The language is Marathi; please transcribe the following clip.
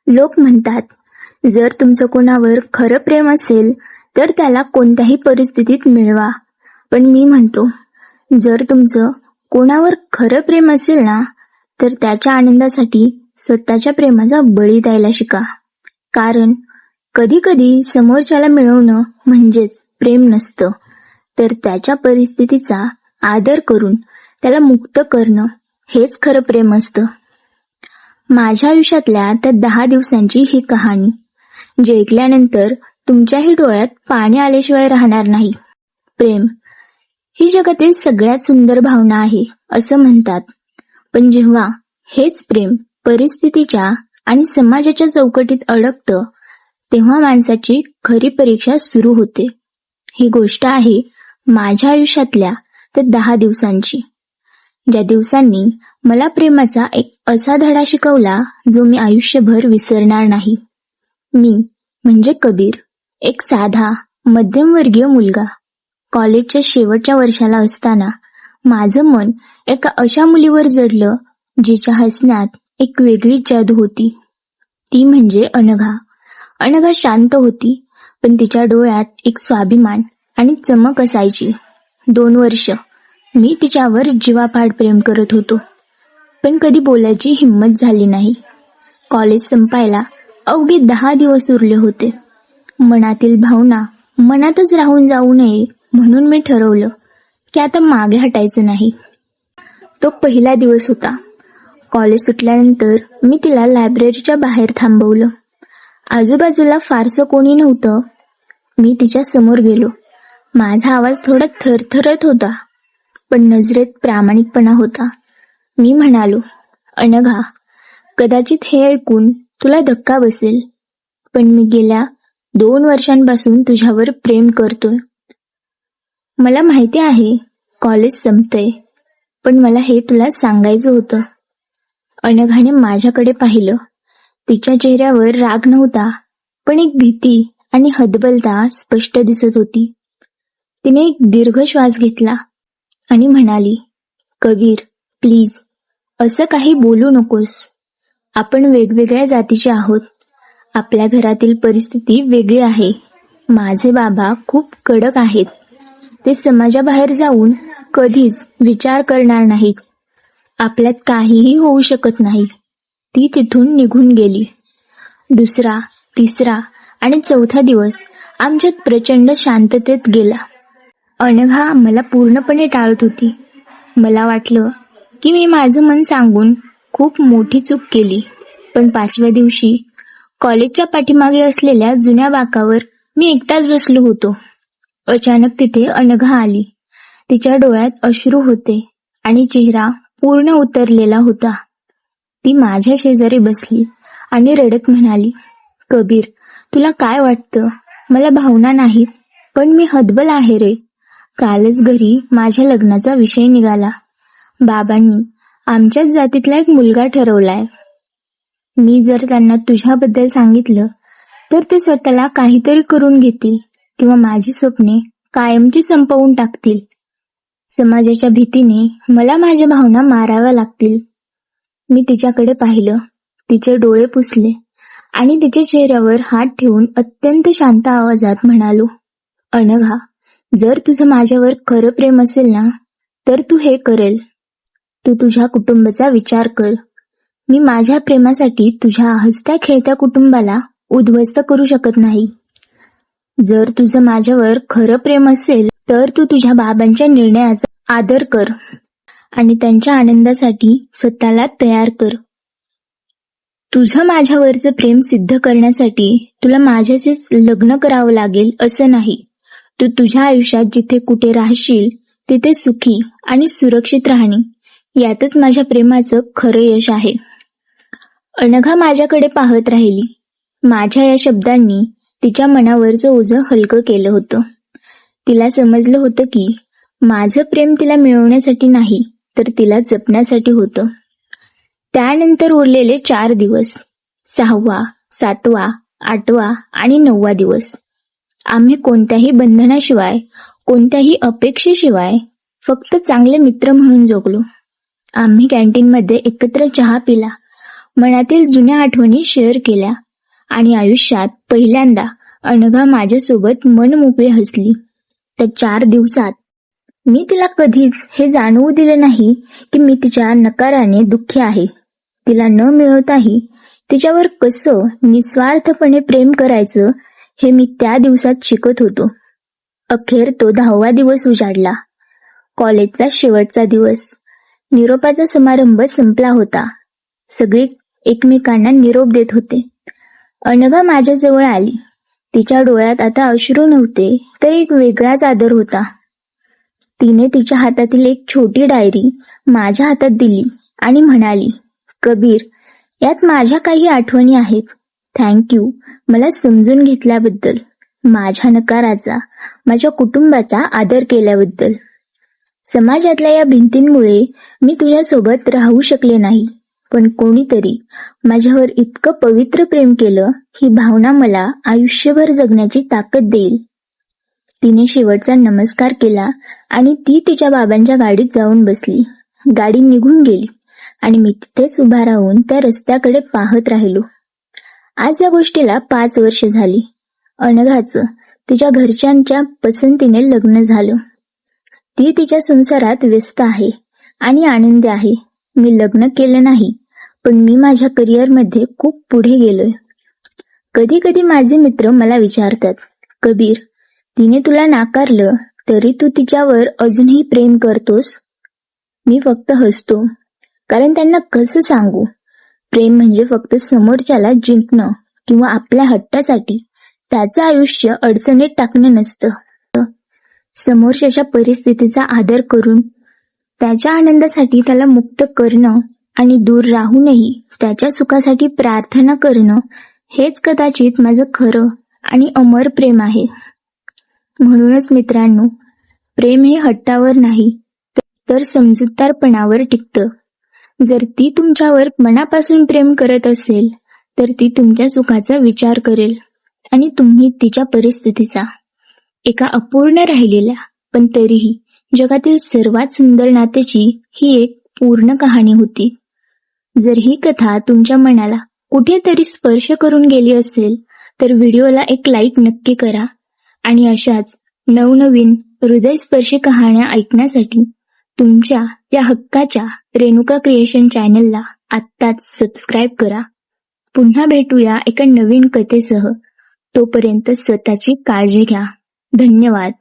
लोक म्हणतात, जर तुमचं कोणावर खरं प्रेम असेल तर त्याला कोणत्याही परिस्थितीत मिळवा. पण मी म्हणतो, जर तुमचं कोणावर खरं प्रेम असेल ना, तर त्याच्या आनंदासाठी स्वतःच्या प्रेमाचा बळी द्यायला शिका. कारण कधी कधी समोरच्याला मिळवणं म्हणजेच प्रेम नसतं, तर त्याच्या परिस्थितीचा आदर करून त्याला मुक्त करणं हेच खरं प्रेम असतं. माझ्या आयुष्यातल्या त्या 10 दिवसांची ही कहाणी, जे ऐकल्यानंतर तुमच्याही डोळ्यात पाणी आल्याशिवाय राहणार नाही. प्रेम ही जगातील सगळ्यात सुंदर भावना आहे असं म्हणतात. पण जेव्हा हेच प्रेम परिस्थितीच्या आणि समाजाच्या चौकटीत अडकतं, तेव्हा माणसाची खरी परीक्षा सुरू होते. ही गोष्ट आहे माझ्या आयुष्यातल्या त्या 10 दिवसांची, ज्या दिवसांनी मला प्रेमाचा एक असा धडा शिकवला जो मी आयुष्यभर विसरणार नाही. मी म्हणजे कबीर, एक साधा मध्यमवर्गीय मुलगा. कॉलेजच्या शेवटच्या वर्षाला असताना माझं मन एका अशा मुलीवर जडलं जिच्या हसण्यात एक वेगळीच जादू होती. ती म्हणजे अनघा. अनघा शांत होती, पण तिच्या डोळ्यात एक स्वाभिमान आणि चमक असायची. 2 वर्ष मी तिच्यावर जीवापाड प्रेम करत होतो, पण कधी बोलायची हिंमत झाली नाही. कॉलेज संपायला अवघे 10 दिवस उरले होते. मनातील भावना मनातच राहून जाऊ नये म्हणून मी ठरवलं की आता मागे हटायचं नाही. तो पहिला दिवस होता. कॉलेज सुटल्यानंतर मी तिला लायब्ररीच्या बाहेर थांबवलं. आजूबाजूला फारसं कोणी नव्हतं. मी तिच्या समोर गेलो. माझा आवाज थोडा थरथरत होता, पण नजरेत प्रामाणिकपणा होता. मी म्हणालो, अनघा, कदाचित हे ऐकून तुला धक्का बसेल, पण मी गेल्या 2 वर्षांपासून तुझ्यावर प्रेम करतोय. मला माहिती आहे कॉलेज संपतंय, पण मला हे तुला सांगायचं होतं. अनघाने माझ्याकडे पाहिलं. तिच्या चेहऱ्यावर राग नव्हता, पण एक भीती आणि हतबलता स्पष्ट दिसत होती. तिने एक दीर्घ श्वास घेतला आणि म्हणाली, कबीर, प्लीज, असं काही बोलू नकोस. आपण वेगवेगळ्या जातीचे आहोत. आपल्या घरातील परिस्थिती वेगळी आहे. माझे बाबा खूप कडक आहेत. ते समाजाबाहेर जाऊन कधीच विचार करणार नाहीत. आपल्यात काहीही होऊ शकत नाही. ती तिथून निघून गेली. 2रा, 3रा आणि 4था दिवस आमच्यात प्रचंड शांततेत गेला. अनघा मला पूर्णपणे टाळत होती. मला वाटलं की मी माझं मन सांगून खूप मोठी चूक केली. पण 5व्या दिवशी कॉलेजच्या पाठीमागे असलेल्या जुन्या बाकावर मी एकटाच बसलो होतो. अचानक तिथे अनघा आली. तिच्या डोळ्यात अश्रू होते आणि चेहरा पूर्ण उतरलेला होता. ती माझ्या शेजारी बसली आणि रडत म्हणाली, कबीर, तुला काय वाटतं? मला भावना नाहीत, पण मी हतबल आहे रे. कालच घरी माझ्या लग्नाचा विषय निघाला. बाबांनी आमच्याच जातीतला एक मुलगा ठरवलाय. मी जर त्यांना तुझ्याबद्दल सांगितलं तर ते स्वतःला काहीतरी करून घेतील किंवा माझी स्वप्ने कायमची संपवून टाकतील. समाजाच्या भीतीने मला माझ्या भावना माराव्या लागतील. मी तिच्याकडे पाहिलं. तिचे डोळे पुसले आणि तिच्या चेहऱ्यावर हात ठेवून अत्यंत शांत आवाजात म्हणालो, अनघा, जर तुझं माझ्यावर खरं प्रेम असेल ना, तर तू हे करेल. तू तुझ्या कुटुंबाचा विचार कर. मी माझ्या प्रेमासाठी तुझ्या हसत्या खेळत्या कुटुंबाला उद्ध्वस्त करू शकत नाही. जर तुझं माझ्यावर खरं प्रेम असेल तर तू तुझ्या बाबांच्या निर्णयाचा आदर कर आणि त्यांच्या आनंदासाठी स्वतःला तयार कर. तुझं माझ्यावरचं प्रेम सिद्ध करण्यासाठी तुला माझ्याशीच लग्न करावं लागेल असं नाही. तू तुझ्या आयुष्यात जिथे कुठे राहशील तिथे सुखी आणि सुरक्षित राहणे, यातच माझ्या प्रेमाचं खरं यश आहे. अनघा माझ्याकडे पाहत राहिली. माझ्या या शब्दांनी तिच्या मनावरचं ओझं हलकं केलं होतं. तिला समजलं होतं की माझं प्रेम तिला मिळवण्यासाठी नाही, तर तिला जपण्यासाठी होतं. त्यानंतर उरलेले 4 दिवस, 6वा, 7वा, 8वा आणि 9वा दिवस, आम्ही कोणत्याही बंधनाशिवाय, कोणत्याही अपेक्षेशिवाय फक्त चांगले मित्र म्हणून जगलो. आम्ही कॅन्टीनमध्ये एकत्र चहा पिला, मनातील जुन्या आठवणी शेअर केल्या आणि आयुष्यात पहिल्यांदा अनघा माझ्यासोबत मनमोकळी हसली. त्या 4 दिवसात मी तिला कधीच हे जाणवू दिले नाही की मी तिच्या नकाराने दुःखी आहे. तिला न मिळवताही तिच्यावर कसं निस्वार्थपणे प्रेम करायचं हे मी त्या दिवसात शिकत होतो. अखेर तो 10वा दिवस उजाडला. कॉलेजचा शेवटचा दिवस. निरोपाचा समारंभ संपला होता. सगळे एकमेकांना निरोप देत होते. अनघा माझ्याजवळ आली. तिच्या डोळ्यात आता अश्रू नव्हते, तर एक वेगळाच आदर होता. तिने तिच्या हातातील एक छोटी डायरी माझ्या हातात दिली आणि म्हणाली, कबीर, यात माझ्या काही आठवणी आहेत. थँक्यू मला समजून घेतल्याबद्दल, माझ्या नकाराचा, माझ्या कुटुंबाचा आदर केल्याबद्दल. समाजातल्या या भिंतींमुळे मी तुझ्यासोबत राहू शकले नाही, पण कोणीतरी माझ्यावर इतकं पवित्र प्रेम केलं, ही भावना मला आयुष्यभर जगण्याची ताकद देईल. तिने शेवटचा नमस्कार केला आणि ती तिच्या बाबांच्या गाडीत जाऊन बसली. गाडी निघून गेली आणि मी तिथेच उभा राहून त्या रस्त्याकडे पाहत राहिलो. आज या गोष्टीला 5 वर्ष झाली. अनघाचं तिच्या घरच्यांच्या पसंतीने लग्न झालं. ती तिच्या संसारात व्यस्त आहे आणि आनंदी आहे. मी लग्न केलं नाही, पण मी माझ्या करिअरमध्ये खूप पुढे गेलोय. कधी कधी माझे मित्र मला विचारतात, कबीर, तिने तुला नाकारलं तरी तू तिच्यावर अजूनही प्रेम करतोस? मी फक्त हसतो, कारण त्यांना कसं सांगू, प्रेम म्हणजे फक्त समोरच्याला जिंकणं किंवा आपल्या हट्टासाठी त्याचं आयुष्य अडचणीत टाकणं नसतं. समोरच्याच्या परिस्थितीचा आदर करून त्याच्या आनंदासाठी त्याला मुक्त करणं आणि दूर राहूनही त्याच्या सुखासाठी प्रार्थना करणं, हेच कदाचित माझं खरं आणि अमर प्रेम आहे. म्हणूनच मित्रांनो, प्रेम हे हट्टावर नाही, तर समजूतदारपणावर टिकतं. जर ती तुमच्यावर मनापासून प्रेम करत असेल, तर ती तुमच्या सुखाचा विचार करेल आणि तुम्ही तिच्या परिस्थितीचा. एका अपूर्ण राहिलेल्या पण तरीही जगातील सर्वात सुंदर नात्याची ही एक पूर्ण कहाणी होती. जर ही कथा तुमच्या मनाला कुठेतरी स्पर्श करून गेली असेल, तर व्हिडिओला एक लाईक नक्की करा आणि अशाच नवनवीन हृदयस्पर्शी कहाण्या ऐकण्यासाठी तुमच्या या हक्काच्या रेणुका क्रिएशन चॅनलला आत्ताच सबस्क्राईब करा. पुन्हा भेटूया एका नवीन कथेसह. तोपर्यंत स्वतःची काळजी घ्या. धन्यवाद.